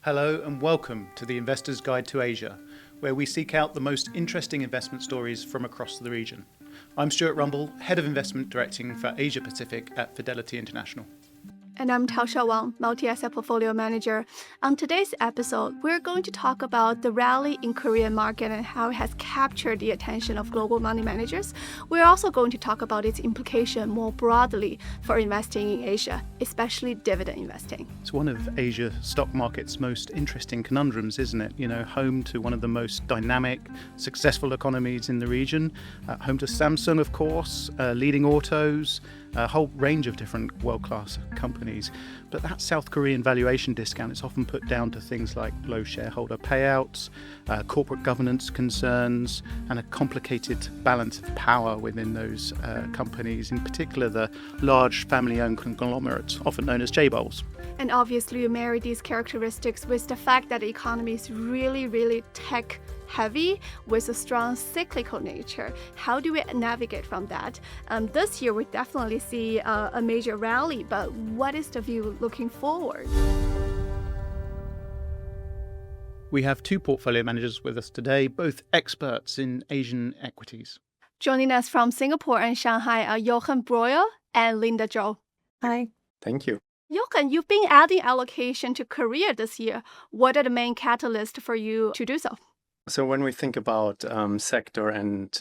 Hello and welcome to the Investor's Guide to Asia, where we seek out the most interesting investment stories from across the region. I'm Stuart Rumble, Head of Investment Directing for Asia Pacific at Fidelity International. And I'm Toasha Wang, multi-asset portfolio manager. On today's episode, we're going to talk about the rally in Korean market and how it has captured the attention of global money managers. We're also going to talk about its implication more broadly for investing in Asia, especially dividend investing. It's one of Asia stock market's most interesting conundrums, isn't it? Home to one of the most dynamic, successful economies in the region, home to Samsung, of course, leading autos, a whole range of different world-class companies. But that South Korean valuation discount is often put down to things like low shareholder payouts, corporate governance concerns, and a complicated balance of power within those companies, in particular the large family-owned conglomerates, often known as chaebols. And obviously you marry these characteristics with the fact that the economy is really tech heavy with a strong cyclical nature. How do we navigate from that? This year we definitely see a major rally, but what is the view looking forward? We have two portfolio managers with us today, both experts in Asian equities. Joining us from Singapore and Shanghai are Jochen Breuer and Lynda Zhou. Hi. Thank you. Jochen, you've been adding allocation to Korea this year. What are the main catalysts for you to do so? So when we think about sector and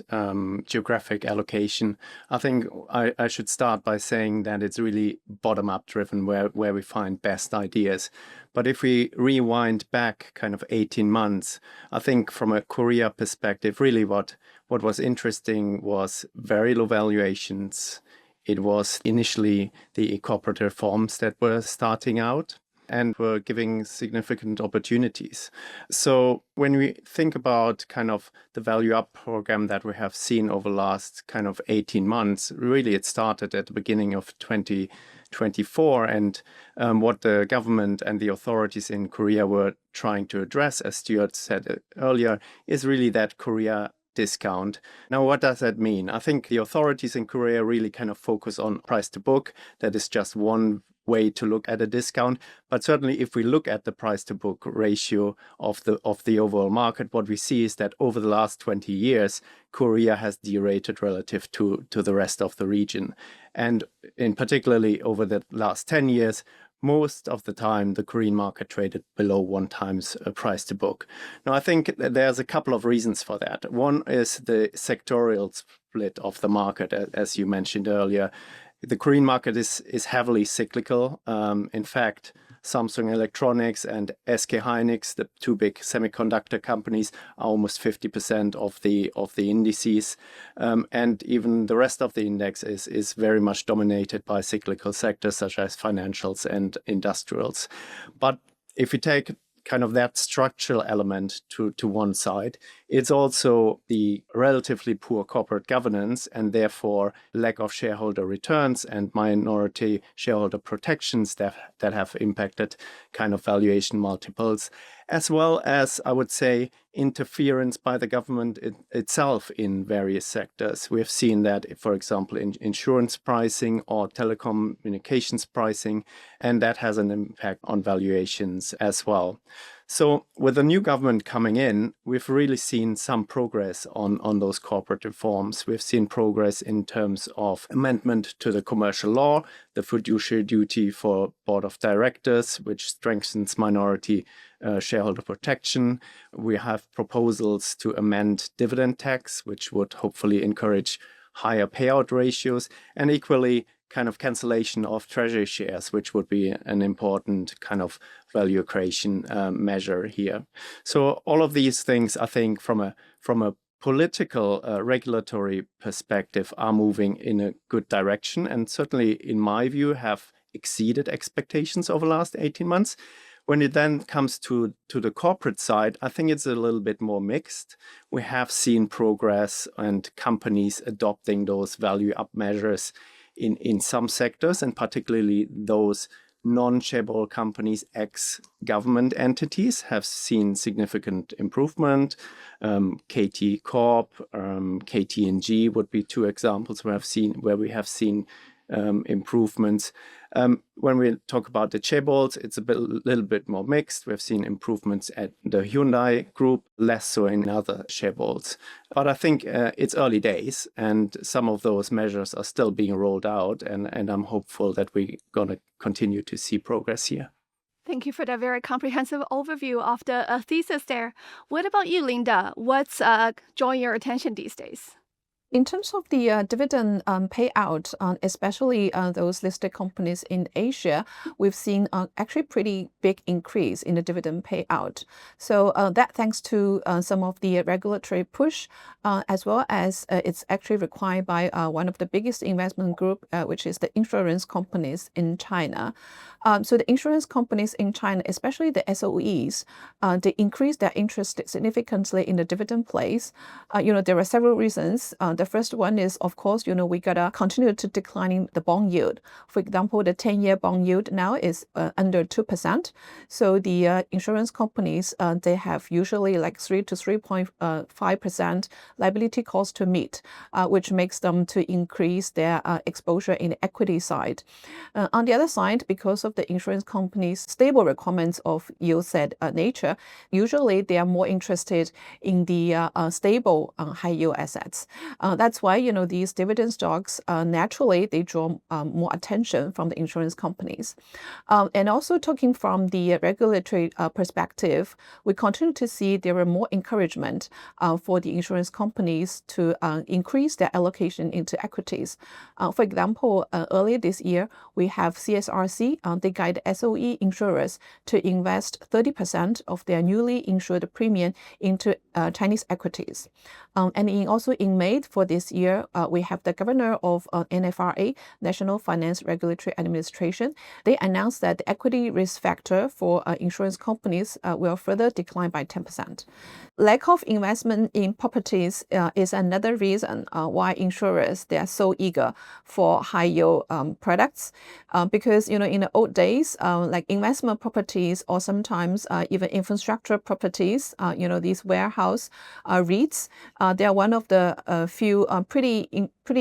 geographic allocation, I think I should start by saying that it's really bottom-up driven where we find best ideas. But if we rewind back kind of 18 months, I think from a Korea perspective, really what was interesting was very low valuations. It was initially the corporate reforms that were starting out and were giving significant opportunities. So when we think about kind of the value up program that we have seen over the last kind of 18 months, really it started at the beginning of 2024. And what the government and the authorities in Korea were trying to address, as Stuart said earlier, is really that Korea discount. Now, what does that mean? I think the authorities in Korea really kind of focus on price to book. That is just one way to look at a discount. But certainly if we look at the price to book ratio of the overall market, what we see is that over the last 20 years, Korea has derated relative to the rest of the region. And in particularly over the last 10 years, most of the time, the Korean market traded below 1 times price to book. Now, I think there's a couple of reasons for that. One is the sectorial split of the market, as you mentioned earlier. The Korean market is heavily cyclical. In fact, Samsung Electronics and SK Hynix, the two big semiconductor companies, are almost 50% of the indices. And even the rest of the index is very much dominated by cyclical sectors such as financials and industrials. But if you take kind of that structural element to one side, it's also the relatively poor corporate governance and therefore lack of shareholder returns and minority shareholder protections that have impacted kind of valuation multiples, as well as, I would say, interference by the government itself in various sectors. We have seen that, for example, in insurance pricing or telecommunications pricing, and that has an impact on valuations as well. So with the new government coming in, we've really seen some progress on those corporate reforms. We've seen progress in terms of amendment to the commercial law, the fiduciary duty for board of directors, which strengthens minority shareholder protection. We have proposals to amend dividend tax, which would hopefully encourage higher payout ratios, and equally kind of cancellation of treasury shares, which would be an important kind of value creation measure here. So all of these things, I think, from a political regulatory perspective, are moving in a good direction, and certainly, in my view, have exceeded expectations over the last 18 months. When it then comes to the corporate side, I think it's a little bit more mixed. We have seen progress and companies adopting those value up measures in some sectors, and particularly those non-chaebol companies, ex-government entities, have seen significant improvement. KT Corp, KT&G would be two examples where we have seen improvements. When we talk about the chaebols, it's little bit more mixed. We've seen improvements at the Hyundai group, less so in other chaebols. But I think it's early days, and some of those measures are still being rolled out, and I'm hopeful that we're going to continue to see progress here. Thank you for that very comprehensive overview of the thesis there. What about you, Lynda? What's drawing your attention these days? In terms of the dividend payout, especially those listed companies in Asia, we've seen actually pretty big increase in the dividend payout. So that thanks to some of the regulatory push, as well as it's actually required by one of the biggest investment group, which is the insurance companies in China. So the insurance companies in China, especially the SOEs, they increase their interest significantly in the dividend place. There are several reasons. The first one is, of course, we gotta continue to declining the bond yield. For example, the 10-year bond yield now is under 2%. So the insurance companies, they have usually like 3 to 3.5% liability cost to meet, which makes them to increase their exposure in the equity side. On the other side, because of the insurance companies' stable requirements of yield-set nature, usually they are more interested in the stable high-yield assets. That's why, these dividend stocks, naturally, they draw more attention from the insurance companies. And also talking from the regulatory perspective, we continue to see there are more encouragement for the insurance companies to increase their allocation into equities. For example, earlier this year, we have CSRC, they guide SOE insurers to invest 30% of their newly insured premium into Chinese equities. And also in May for this year, we have the governor of NFRA, National Finance Regulatory Administration. They announced that the equity risk factor for insurance companies will further decline by 10%. Lack of investment in properties is another reason why insurers, they are so eager for high yield products. Because, in the old days, like investment properties or sometimes even infrastructure properties, these warehouse REITs, they are one of the few pretty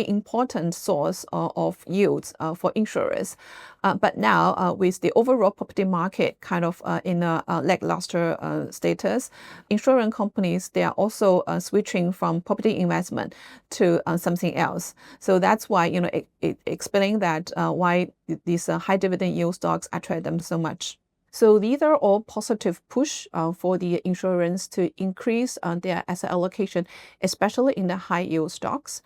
important source of yields for insurers. But now, with the overall property market kind of in a lackluster status, insurance companies, they are also switching from property investment to something else. So that's why, explaining that why these high dividend yield stocks attract them so much. So these are all positive push for the insurance to increase their asset allocation, especially in the high yield stocks.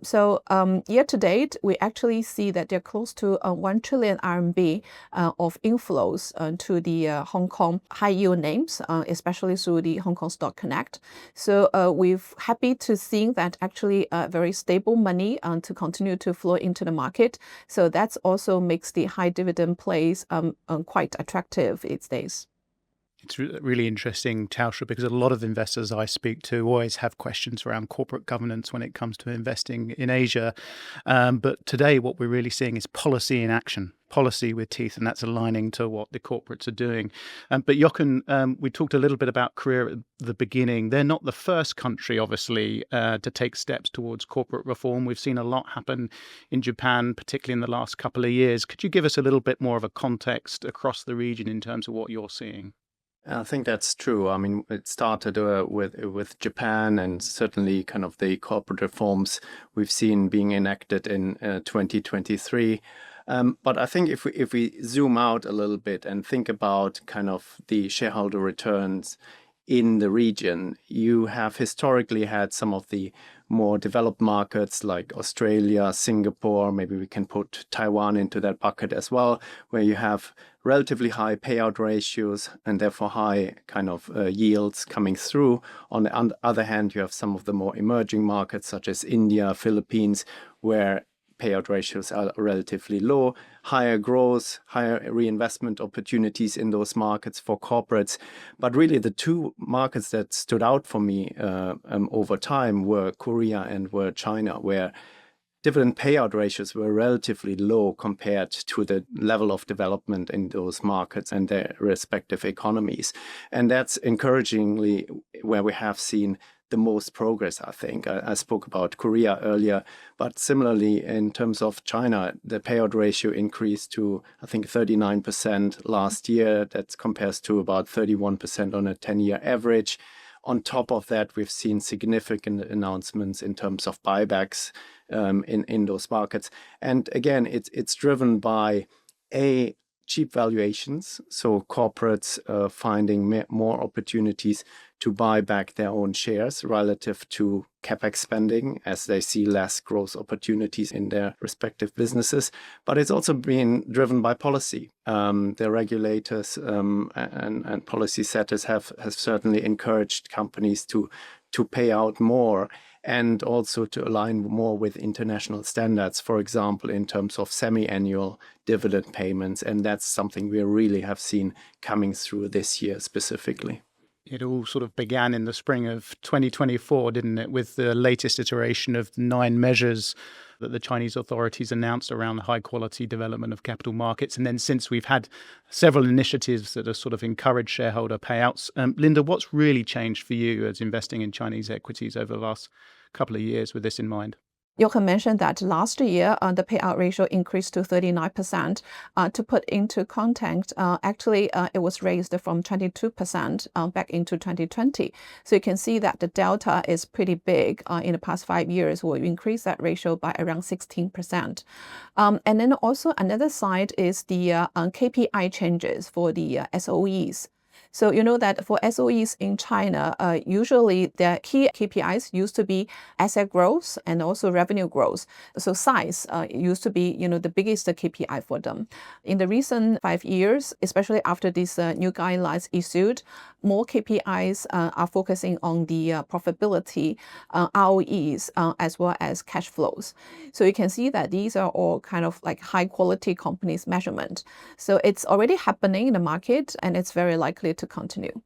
So year to date, we actually see that they're close to 1 trillion RMB of inflows to the Hong Kong high yield names, especially through the Hong Kong Stock Connect. So we're happy to see that actually very stable money to continue to flow into the market. So that also makes the high dividend plays quite attractive these days. It's really interesting, Toasha, because a lot of investors I speak to always have questions around corporate governance when it comes to investing in Asia. But today, what we're really seeing is policy in action, policy with teeth, and that's aligning to what the corporates are doing. But Jochen, we talked a little bit about Korea at the beginning. They're not the first country, obviously, to take steps towards corporate reform. We've seen a lot happen in Japan, particularly in the last couple of years. Could you give us a little bit more of a context across the region in terms of what you're seeing? I think that's true. I mean, it started with Japan, and certainly kind of the corporate reforms we've seen being enacted in 2023. But I think if we zoom out a little bit and think about kind of the shareholder returns in the region, you have historically had some of the more developed markets like Australia, Singapore, maybe we can put Taiwan into that bucket as well, where you have relatively high payout ratios and therefore high kind of yields coming through. On the other hand, you have some of the more emerging markets such as India, Philippines, where payout ratios are relatively low, higher growth, higher reinvestment opportunities in those markets for corporates. But really the two markets that stood out for me over time were Korea and were China, where dividend payout ratios were relatively low compared to the level of development in those markets and their respective economies. And that's encouragingly where we have seen the most progress, I think. I spoke about Korea earlier, but similarly, in terms of China, the payout ratio increased to, I think, 39% last year. That compares to about 31% on a 10-year average. On top of that, we've seen significant announcements in terms of buybacks in those markets. And again, it's driven by cheap valuations, so corporates finding more opportunities to buy back their own shares relative to capex spending as they see less growth opportunities in their respective businesses. But it's also been driven by policy. The regulators and policy setters have certainly encouraged companies to pay out more and also to align more with international standards, for example, in terms of semi-annual dividend payments. And that's something we really have seen coming through this year specifically. It all sort of began in the spring of 2024, didn't it, with the latest iteration of 9 measures that the Chinese authorities announced around the high-quality development of capital markets. And then since we've had several initiatives that have sort of encouraged shareholder payouts. Lynda, what's really changed for you as investing in Chinese equities over the last couple of years with this in mind? Jochen mentioned that last year, the payout ratio increased to 39%. To put into context, actually, it was raised from 22% back into 2020. So you can see that the delta is pretty big. In the past 5 years, we've increased that ratio by around 16%. And then also another side is the KPI changes for the SOEs. So you know that for SOEs in China, usually their key KPIs used to be asset growth and also revenue growth. So size used to be, the biggest KPI for them. In the recent 5 years, especially after these new guidelines issued, more KPIs are focusing on the profitability, ROEs, as well as cash flows. So you can see that these are all kind of like high quality companies measurement. So it's already happening in the market and it's very likely to continue.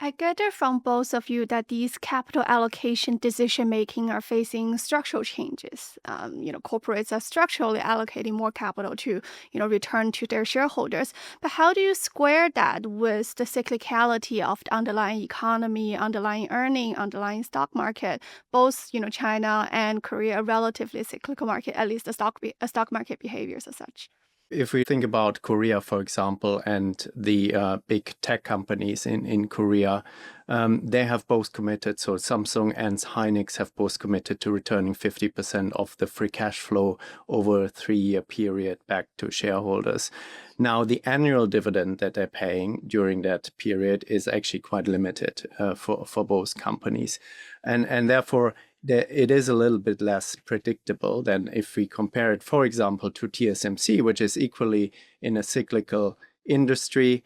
I gather from both of you that these capital allocation decision-making are facing structural changes. Corporates are structurally allocating more capital to, return to their shareholders. But how do you square that with the cyclicality of the underlying economy, underlying earning, underlying stock market? Both, China and Korea are relatively cyclical market, at least the stock market behaviors as such. If we think about Korea, for example, and the big tech companies in Korea, they have both committed, so Samsung and Hynix have both committed to returning 50% of the free cash flow over a 3-year period back to shareholders. Now, the annual dividend that they're paying during that period is actually quite limited for both companies. And therefore, it is a little bit less predictable than if we compare it, for example, to TSMC, which is equally in a cyclical industry,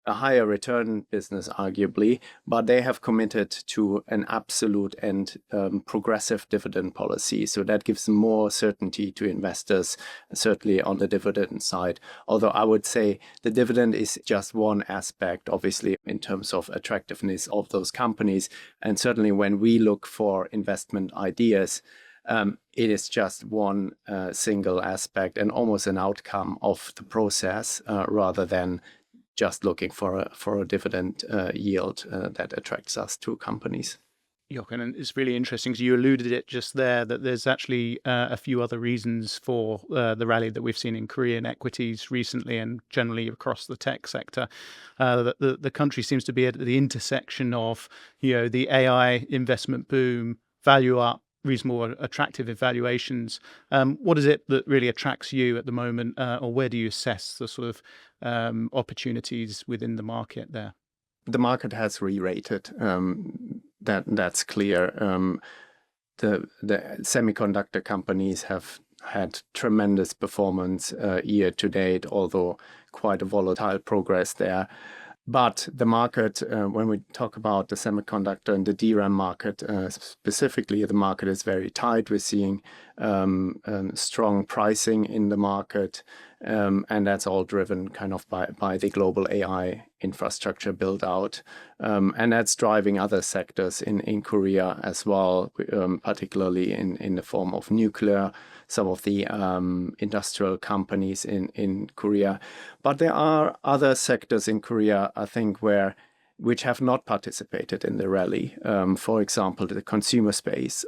a higher return business, arguably, but they have committed to an absolute and progressive dividend policy. So that gives more certainty to investors, certainly on the dividend side. Although I would say the dividend is just one aspect, obviously, in terms of attractiveness of those companies. And certainly when we look for investment ideas, it is just one single aspect and almost an outcome of the process rather than just looking for a dividend yield that attracts us to companies. Jochen, and it's really interesting because you alluded it just there that there's actually a few other reasons for the rally that we've seen in Korean equities recently and generally across the tech sector. The country seems to be at the intersection of the AI investment boom, value up, reasonable, attractive evaluations. What is it that really attracts you at the moment, or where do you assess the sort of opportunities within the market there? The market has re-rated. That's clear. The semiconductor companies have had tremendous performance year to date, although quite a volatile progress there. But the market, when we talk about the semiconductor and the DRAM market, specifically, the market is very tight. We're seeing strong pricing in the market, and that's all driven kind of by the global AI infrastructure build out. And that's driving other sectors in Korea as well, particularly in the form of nuclear, some of the industrial companies in Korea. But there are other sectors in Korea, I think, where which have not participated in the rally. For example, the consumer space,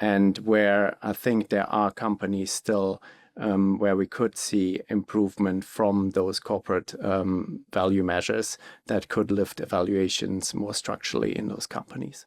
and where I think there are companies still where we could see improvement from those corporate value measures that could lift evaluations more structurally in those companies.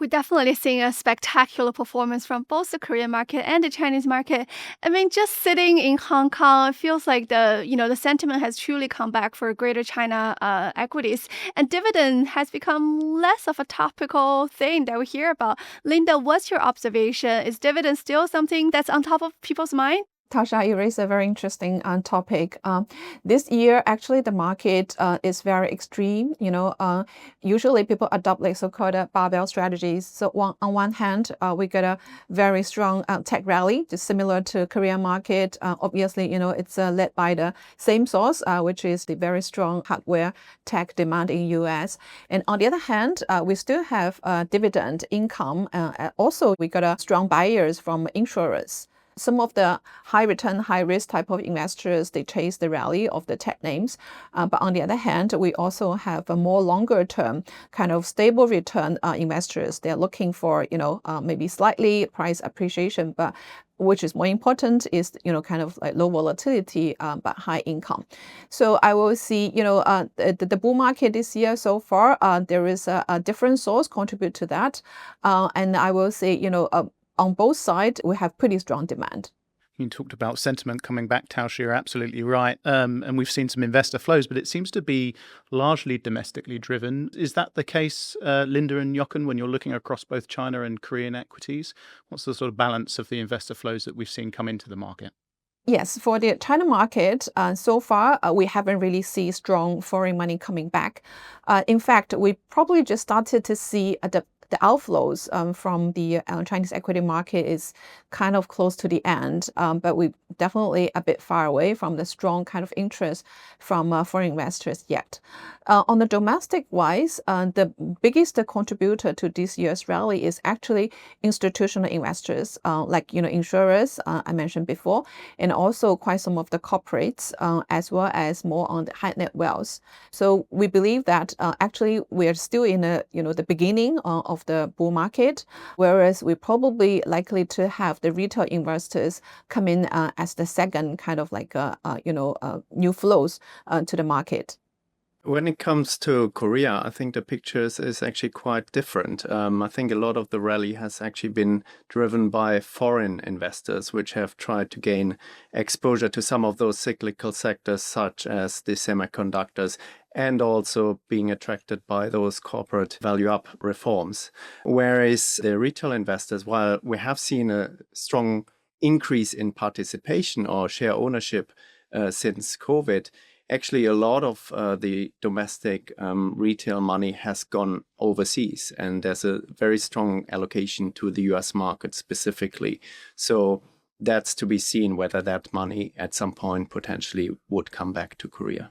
We're definitely seeing a spectacular performance from both the Korean market and the Chinese market. I mean, just sitting in Hong Kong, it feels like the sentiment has truly come back for Greater China equities, and dividend has become less of a topical thing that we hear about. Lynda, what's your observation? Is dividend still something that's on top of people's mind? Toasha, you raised a very interesting topic. This year, actually, the market is very extreme. Usually people adopt like so-called barbell strategies. So on one hand, we got a very strong tech rally, just similar to Korean market. Obviously, it's led by the same source, which is the very strong hardware tech demand in US. And on the other hand, we still have dividend income. Also, we got a strong buyers from insurers. Some of the high return, high risk type of investors, they chase the rally of the tech names. But on the other hand, we also have a more longer term kind of stable return investors. They're looking for, maybe slightly price appreciation, but which is more important is, kind of like low volatility, but high income. So I will see, the bull market this year so far, there is a different source contribute to that. And I will say, on both sides, we have pretty strong demand. You talked about sentiment coming back, Toasha, you're absolutely right. And we've seen some investor flows, but it seems to be largely domestically driven. Is that the case, Lynda and Jochen, when you're looking across both China and Korean equities? What's the sort of balance of the investor flows that we've seen come into the market? Yes, for the China market, so far, we haven't really seen strong foreign money coming back. In fact, we probably just started to see the outflows from the Chinese equity market is kind of close to the end, but we definitely a bit far away from the strong kind of interest from foreign investors yet. On the domestic wise, the biggest contributor to this year's rally is actually institutional investors, like insurers I mentioned before, and also quite some of the corporates, as well as more on the high net wealth. So we believe that actually we are still in the beginning of the bull market, whereas we're probably likely to have the retail investors come in as the second kind of like new flows to the market. When it comes to Korea, I think the picture is actually quite different. I think a lot of the rally has actually been driven by foreign investors, which have tried to gain exposure to some of those cyclical sectors, such as the semiconductors, and also being attracted by those corporate value-up reforms. Whereas the retail investors, while we have seen a strong increase in participation or share ownership since COVID, actually, a lot of the domestic retail money has gone overseas, and there's a very strong allocation to the US market specifically. So that's to be seen whether that money at some point potentially would come back to Korea.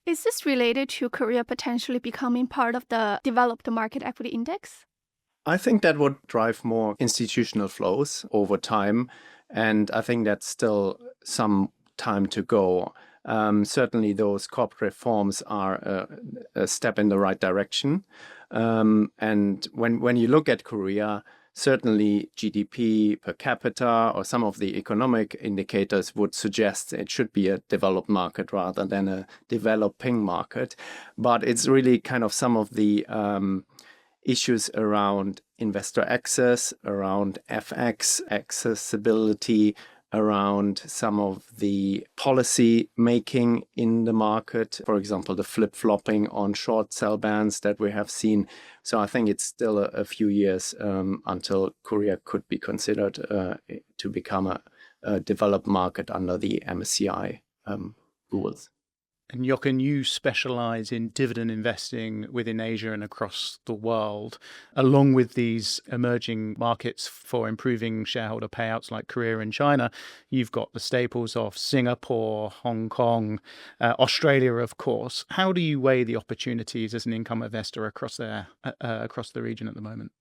Is this related to Korea potentially becoming part of the developed market equity index? I think that would drive more institutional flows over time, and I think that's still some time to go. Certainly, those corporate reforms are a step in the right direction. And when you look at Korea, certainly GDP per capita or some of the economic indicators would suggest it should be a developed market rather than a developing market. But it's really kind of some of the issues around investor access, around FX accessibility, around some of the policy making in the market, for example, the flip-flopping on short sell bans that we have seen. So I think it's still a few years until Korea could be considered to become a developed market under the MSCI rules. And Jochen, you specialize in dividend investing within Asia and across the world, along with these emerging markets for improving shareholder payouts like Korea and China. You've got the staples of Singapore, Hong Kong, Australia, of course. How do you weigh the opportunities as an income investor across the region at the moment?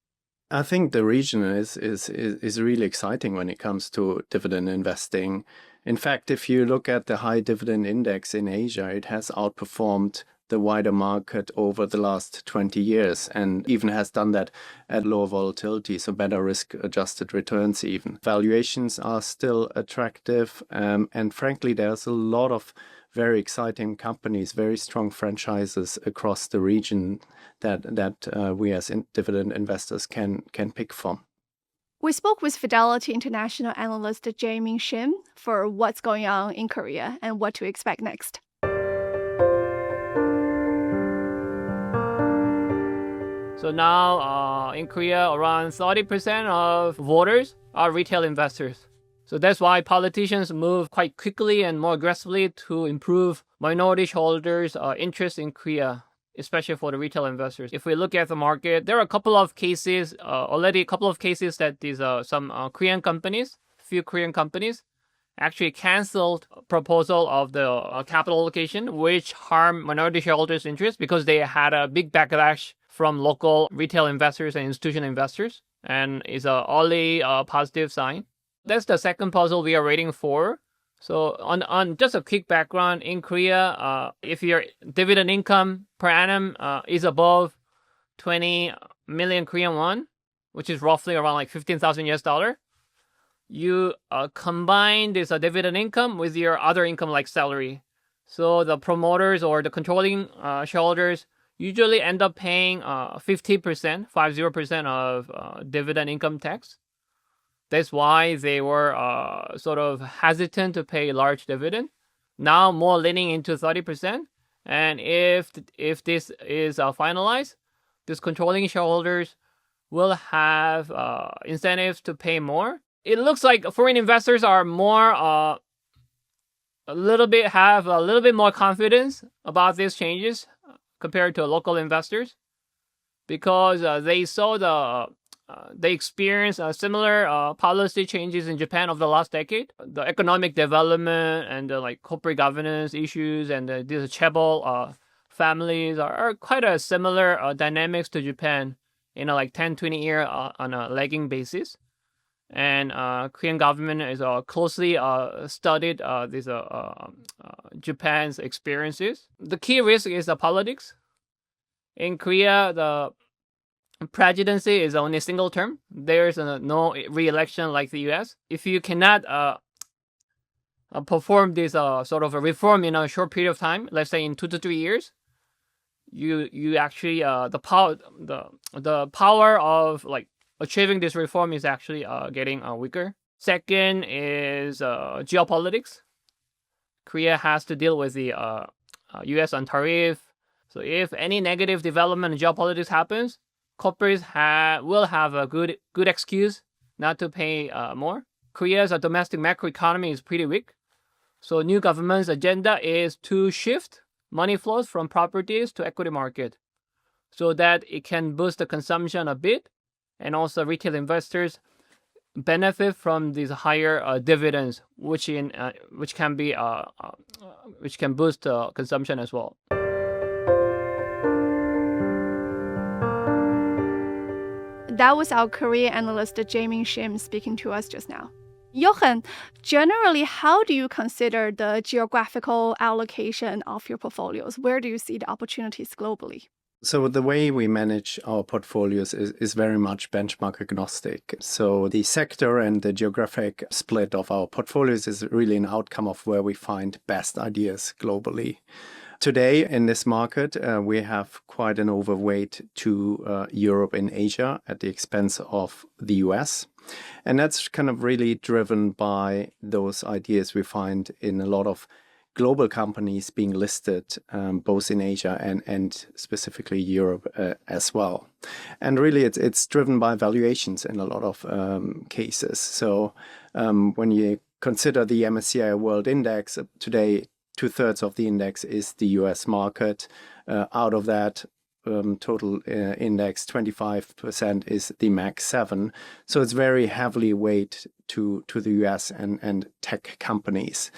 I think the region is really exciting when it comes to dividend investing. In fact, if you look at the high dividend index in Asia, it has outperformed the wider market over the last 20 years, and even has done that at lower volatility, so better risk-adjusted returns even. Valuations are still attractive, and frankly, there's a lot of very exciting companies, very strong franchises across the region that we as dividend investors can pick from. We spoke with Fidelity International analyst JaeMin Shim for what's going on in Korea and what to expect next. So now in Korea, around 30% of voters are retail investors. So that's why politicians move quite quickly and more aggressively to improve minority shareholders' interest in Korea, especially for the retail investors. If we look at the market, there are a couple of cases that these some Korean companies, few Korean companies, actually canceled proposal of the capital allocation, which harmed minority shareholders' interest because they had a big backlash from local retail investors and institutional investors, and is a only positive sign. That's the second puzzle we are waiting for. So on just a quick background, in Korea, if your dividend income per annum is above 20 million Korean won, which is roughly around like 15,000 US dollar, you combine this dividend income with your other income like salary. So the promoters or the controlling shareholders usually end up paying 50% of dividend income tax. That's why they were sort of hesitant to pay large dividend. Now more leaning into 30%. And if this is finalized, these controlling shareholders will have incentives to pay more. It looks like foreign investors are more have a little bit more confidence about these changes compared to local investors, because they experienced similar policy changes in Japan over the last decade. The economic development and the corporate governance issues and these chaebol families are quite a similar dynamics to Japan in a 10-20 year on a lagging basis. And Korean government is closely studied these Japan's experiences. The key risk is the politics. In Korea, the presidency is only single term. There's no re-election like the US. If you cannot perform this sort of a reform in a short period of time, let's say in 2 to 3 years, you actually the power of achieving this reform is actually getting weaker. Second is geopolitics. Korea has to deal with the US on tariff. So if any negative development in geopolitics happens, corporates will have a good excuse not to pay more. Korea's domestic macroeconomy is pretty weak. So new government's agenda is to shift money flows from properties to equity market so that it can boost the consumption a bit, and also retail investors benefit from these higher dividends, which can boost consumption as well. That was our Korea analyst JaeMin Shim speaking to us just now. Jochen, generally, how do you consider the geographical allocation of your portfolios? Where do you see the opportunities globally? So the way we manage our portfolios is very much benchmark agnostic. So the sector and the geographic split of our portfolios is really an outcome of where we find best ideas globally. Today in this market, we have quite an overweight to Europe and Asia at the expense of the US. And that's kind of really driven by those ideas we find in a lot of global companies being listed, both in Asia and specifically Europe as well. And really, it's driven by valuations in a lot of cases. So when you consider the MSCI World Index, today 2/3 of the index is the US market. Out of that total index, 25% is the MAX 7. So it's very heavily weighted to the US and tech companies.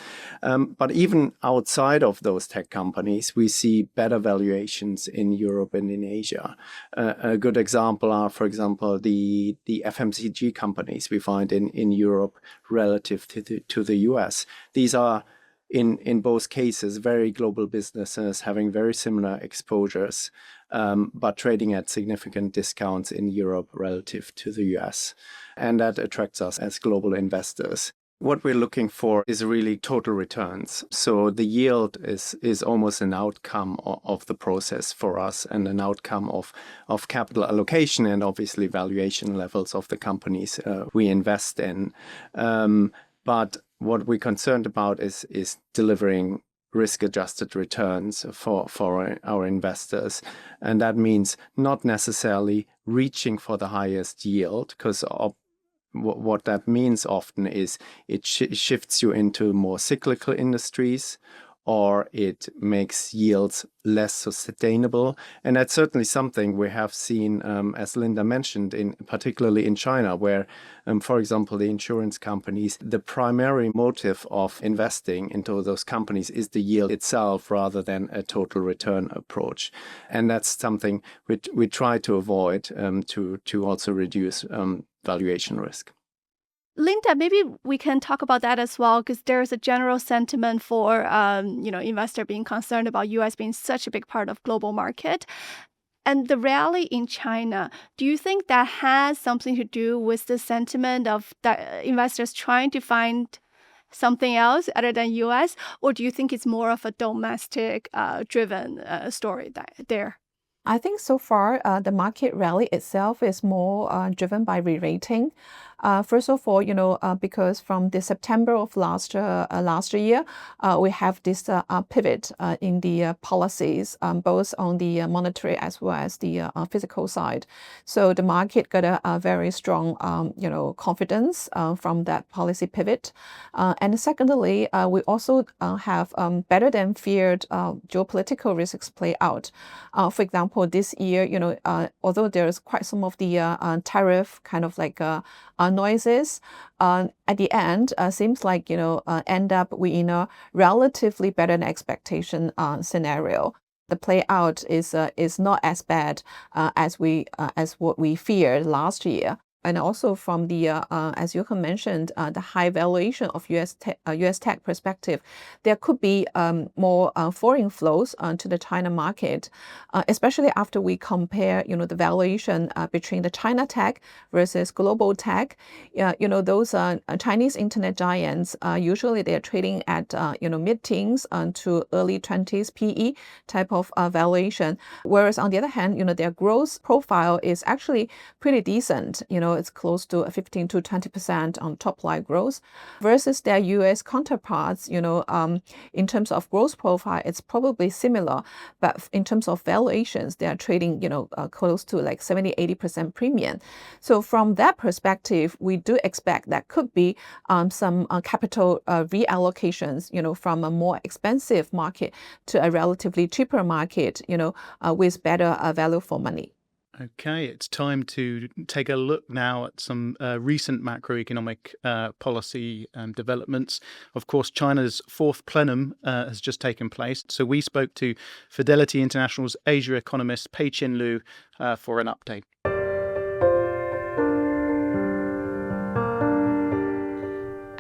But even outside of those tech companies, we see better valuations in Europe and in Asia. A good example are, for example, the FMCG companies we find in Europe relative to the US. These are in both cases, very global businesses having very similar exposures, but trading at significant discounts in Europe relative to the US. And that attracts us as global investors. What we're looking for is really total returns. So the yield is almost an outcome of the process for us and an outcome of capital allocation and obviously valuation levels of the companies we invest in. But what we're concerned about is delivering risk-adjusted returns for our investors. And that means not necessarily reaching for the highest yield, because what that means often is it shifts you into more cyclical industries, or it makes yields less sustainable. And that's certainly something we have seen, as Lynda mentioned, particularly in China, where, for example, the insurance companies, the primary motive of investing into those companies is the yield itself rather than a total return approach. And that's something we try to avoid to also reduce valuation risk. Lynda, maybe we can talk about that as well, because there's a general sentiment for investor being concerned about U.S. being such a big part of global market. And the rally in China, do you think that has something to do with the sentiment of the investors trying to find something else other than U.S., or do you think it's more of a domestic driven story there? I think so far the market rally itself is more driven by re-rating. First of all, because from the September of last year, we have this pivot in the policies, both on the monetary as well as the physical side. So the market got a very strong, confidence from that policy pivot. And secondly, we also have better than feared geopolitical risks play out. For example, this year, although there's quite some of the tariff kind of like noises, at the end, seems like, end up we in a relatively better than expectation scenario. The play out is not as bad as what we feared last year. And also from the, as Jochen mentioned, the high valuation of US tech perspective, there could be more foreign flows to the China market, especially after we compare, the valuation between the China tech versus global tech. Those Chinese internet giants, usually they're trading at, mid-teens to early 20s PE type of valuation. Whereas on the other hand, their growth profile is actually pretty decent. It's close to 15 to 20% on top line growth versus their US counterparts, in terms of growth profile, it's probably similar. But in terms of valuations, they are trading, close to like 70, 80% premium. So from that perspective, we do expect that could be some capital reallocations, from a more expensive market to a relatively cheaper market, with better value for money. Okay, it's time to take a look now at some recent macroeconomic policy developments. Of course, China's fourth plenum has just taken place. So we spoke to Fidelity International's Asia Economist Peiqian Liu for an update.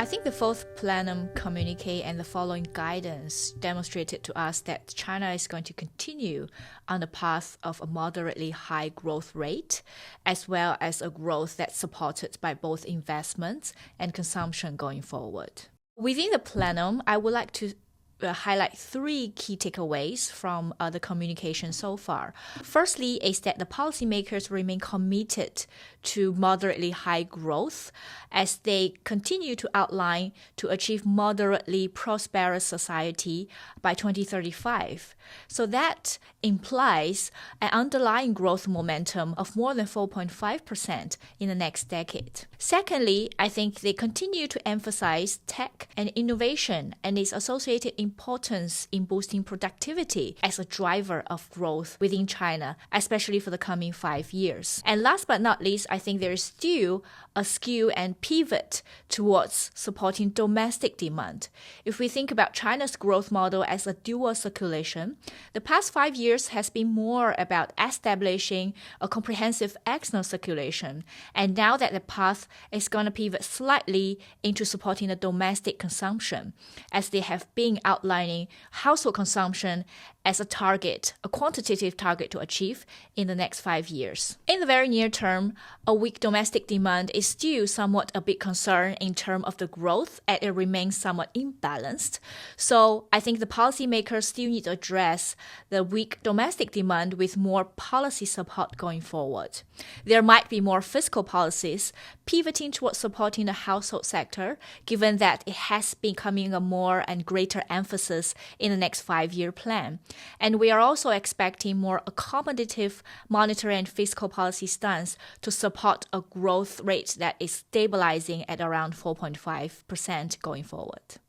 I think the fourth plenum communique and the following guidance demonstrated to us that China is going to continue on the path of a moderately high growth rate, as well as a growth that's supported by both investments and consumption going forward. Within the plenum, I would like to highlight three key takeaways from the communication so far. Firstly is that the policymakers remain committed to moderately high growth as they continue to outline to achieve moderately prosperous society by 2035. So that implies an underlying growth momentum of more than 4.5% in the next decade. Secondly, I think they continue to emphasize tech and innovation and its associated importance in boosting productivity as a driver of growth within China, especially for the coming 5 years. And last but not least, I think there is still a skew and pivot towards supporting domestic demand. If we think about China's growth model as a dual circulation, the past 5 years has been more about establishing a comprehensive external circulation. And now that the path is going to pivot slightly into supporting the domestic consumption, as they have been outlining household consumption as a target, a quantitative target to achieve in the next 5 years. In the very near term, a weak domestic demand is still somewhat a big concern in terms of the growth, and it remains somewhat imbalanced. So I think the policymakers still need to address the weak domestic demand with more policy support going forward. There might be more fiscal policies pivoting towards supporting the household sector, given that it has been becoming a more and greater emphasis in the next 5-year plan. And we are also expecting more accommodative monetary and fiscal policy stance to support a growth rate that is stabilizing at around 4.5% going forward.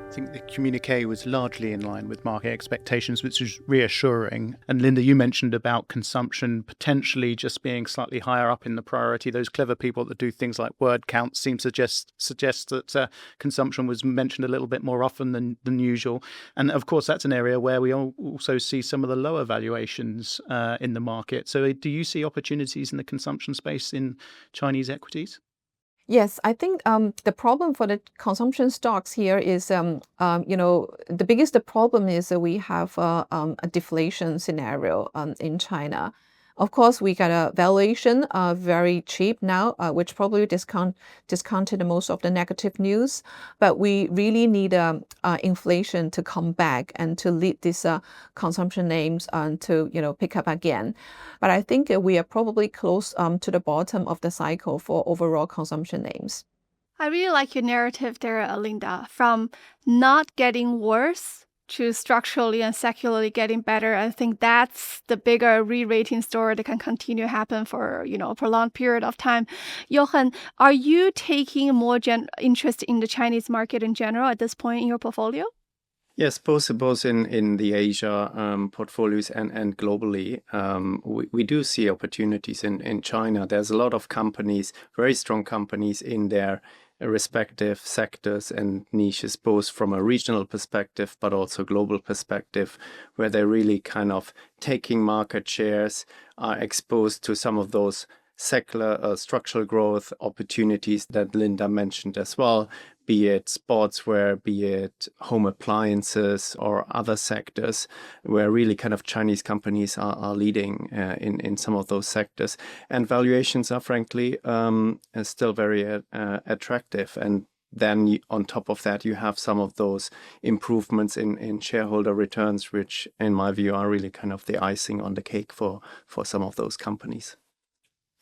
I think the communique was largely in line with market expectations, which is reassuring. And Lynda, you mentioned about consumption potentially just being slightly higher up in the priority. Those clever people that do things like word counts seem to suggest that consumption was mentioned a little bit more often than usual. And of course, that's an area where we also see some of the lower valuations in the market. So do you see opportunities in the consumption space in Chinese equities? Yes, I think the problem for the consumption stocks here is, the biggest problem is that we have a deflation scenario in China. Of course, we got a valuation very cheap now, which probably discounted most of the negative news. But we really need inflation to come back and to lead these consumption names to pick up again. But I think we are probably close to the bottom of the cycle for overall consumption names. I really like your narrative there, Lynda, from not getting worse to structurally and secularly getting better. I think that's the bigger re-rating story that can continue to happen for a prolonged period of time. Jochen, are you taking more interest in the Chinese market in general at this point in your portfolio? Yes, both in the Asia portfolios and globally, we do see opportunities in China. There's a lot of companies, very strong companies in their respective sectors and niches, both from a regional perspective but also global perspective, where they're really kind of taking market shares, are exposed to some of those secular structural growth opportunities that Lynda mentioned as well, be it sportswear, be it home appliances or other sectors where really kind of Chinese companies are leading in some of those sectors. And valuations are frankly still very attractive. And then on top of that, you have some of those improvements in shareholder returns, which in my view are really kind of the icing on the cake for some of those companies.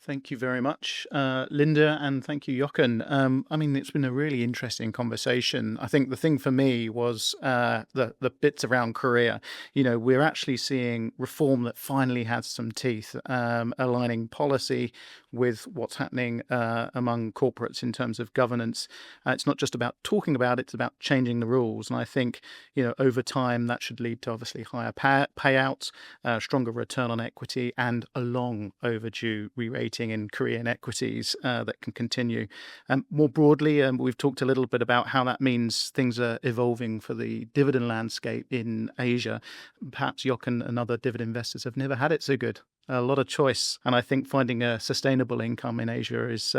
Thank you very much, Lynda, and thank you, Jochen. It's been a really interesting conversation. I think the thing for me was the bits around Korea. We're actually seeing reform that finally has some teeth, aligning policy with what's happening among corporates in terms of governance. It's not just about talking about it, it's about changing the rules. And I think, over time, that should lead to obviously higher payouts, stronger return on equity, and a long overdue re-rating in Korean equities that can continue. More broadly, we've talked a little bit about how that means things are evolving for the dividend landscape in Asia. Perhaps Jochen and other dividend investors have never had it so good. A lot of choice. And I think finding a sustainable income in Asia is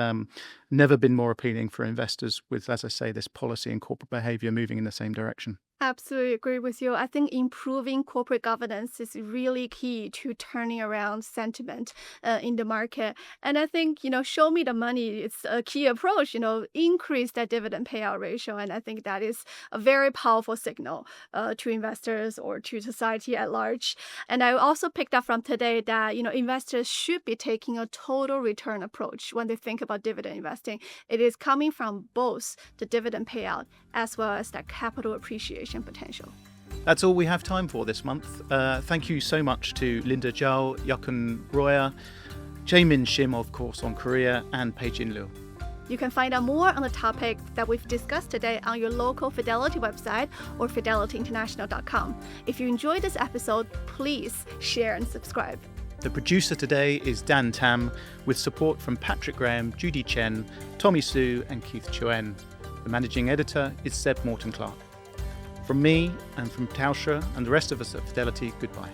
never been more appealing for investors with, as I say, this policy and corporate behavior moving in the same direction. Absolutely agree with you. I think improving corporate governance is really key to turning around sentiment in the market. And I think, show me the money, it's a key approach, increase that dividend payout ratio. And I think that is a very powerful signal to investors or to society at large. And I also picked up from today that, investors should be taking a total return approach when they think about dividend investing. It is coming from both the dividend payout as well as that capital appreciation potential. That's all we have time for this month. Thank you so much to Lynda Zhou, Jochen Breuer, JaeMin Shim, of course, on Korea, and Peiqian Liu. You can find out more on the topic that we've discussed today on your local Fidelity website or fidelityinternational.com. If you enjoyed this episode, please share and subscribe. The producer today is Dan Tam, with support from Patrick Graham, Judy Chen, Tommy Su, and Keith Chuen. The managing editor is Seb Morton-Clark. From me and from Toasha and the rest of us at Fidelity, goodbye.